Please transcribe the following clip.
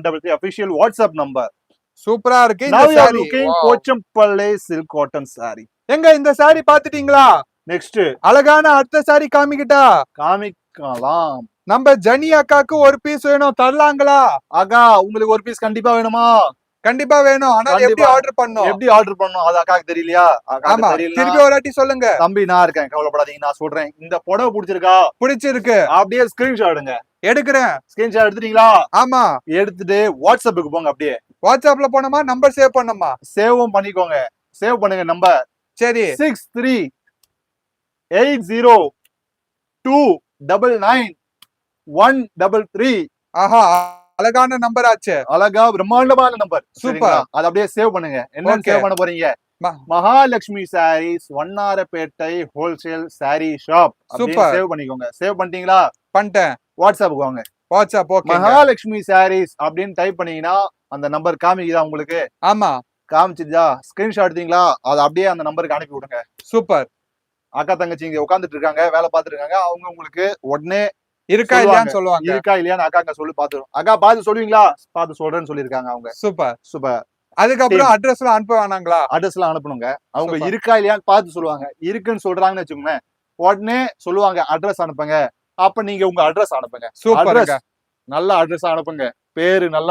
official WhatsApp number. சூப்பரா இருக்கு Now இந்த you are sorry. looking Pochampally silk cotton saree. எங்க இந்த சாரி பாத்துட்டீங்களா? Next, அழகான அடுத்த சாரி காமிக்கிட்டா? காமிக்கலாம். நம்ம ஜனி அக்காக்கு ஒரு பீஸ் வேணும், தரலாங்களா? அக்கா உங்களுக்கு ஒரு பீஸ் கண்டிப்பா வேணுமா? கண்டிப்பா வேணும். ஆனா எப்படி கண்டிப்பா. ஆர்டர் பண்ணணும்? எப்படி ஆர்டர் பண்ணணும்? அது அக்காக்கு தெரியலையா? அக்காக்கு ஆமா, தெரியலனா திருப்பி ஒரு வாட்டி சொல்லுங்க. தம்பி நான் இருக்கேன், கவலைப்படாதீங்க, நான் சொல்றேன். இந்த புடவை பிடிச்சிருக்கா? பிடிச்சிருக்கு, அப்படியே ஸ்கிரீன்ஷாட் எடுங்க. எடுக்கிறேன். ஸ்கிரீன்ஷாட் எடுத்துட்டீங்களா? ஆமா, எடுத்துட்டு வாட்ஸ்அப்புக்கு போங்க. அப்படியே வாட்ஸ்அப்ல போனோமா, நம்பர் சேவ் பண்ணோமா? சேவும் பண்ணிக்கோங்க. சேவ் பண்ணுங்க நம்பர் சரி, 6380299133. ஆஹா, அழகான நம்பர் ஆச்சு. அழகா பிரம்மாண்டமான நம்பர். சூப்பர். அது அப்படியே சேவ் பண்ணுங்க. என்ன Okay. சேவ் பண்ண போறீங்க? ம- Mahalakshmi sarees, Vannarapettai wholesale sari shop. Super. Save பண்ணிக்கோங்க. சேவ் பண்ணிட்டீங்களா? பண்ணிட்டேன். வாட்ஸ்அப்புக்கு வாங்க. WhatsApp okay. மகாலட்சுமி சாரீஸ் அப்படின்னு டைப் பண்ணீங்கன்னா அந்த நம்பர் காமிக்குதா உங்களுக்கு? ஆமா, காமிச்சிதா? ஸ்கிரீன்ஷாட் எடுத்தீங்களா? அதை அப்படியே அந்த நம்பருக்கு அனுப்பி விடுங்க. சூப்பர். அக்கா தங்கச்சி இங்க உட்கார்ந்துட்டு இருக்காங்க, வேலை பார்த்துட்டு இருக்காங்க. அவங்க உங்களுக்கு உடனே இருக்கா இல்லையான்னு சொல்லுவாங்க. இருக்கா இல்லையான்னு அக்கா சொல்லி பாத்துரும். அக்கா பார்த்து சொல்லுவீங்களா? பார்த்து சொல்றேன்னு சொல்லியிருக்காங்க அவங்க. சூப்பர். சூப்பர். அதுக்கப்புறம் அட்ரஸ் எல்லாம் அனுப்ப வேணாங்களா? அட்ரஸ் எல்லாம் அனுப்பணுங்க. அவங்க Super. இருக்கா இல்லையான்னு பார்த்து சொல்லுவாங்க. இருக்குன்னு சொல்றாங்கன்னு வச்சுக்கோங்களேன், உடனே சொல்லுவாங்க அட்ரஸ் அனுப்புங்க. அப்ப நீங்க உங்க அட்ரஸ் அனுப்புங்க. சூப்பருங்க. நல்ல அட்ரஸ் அனுப்புங்க. பேரு நல்லா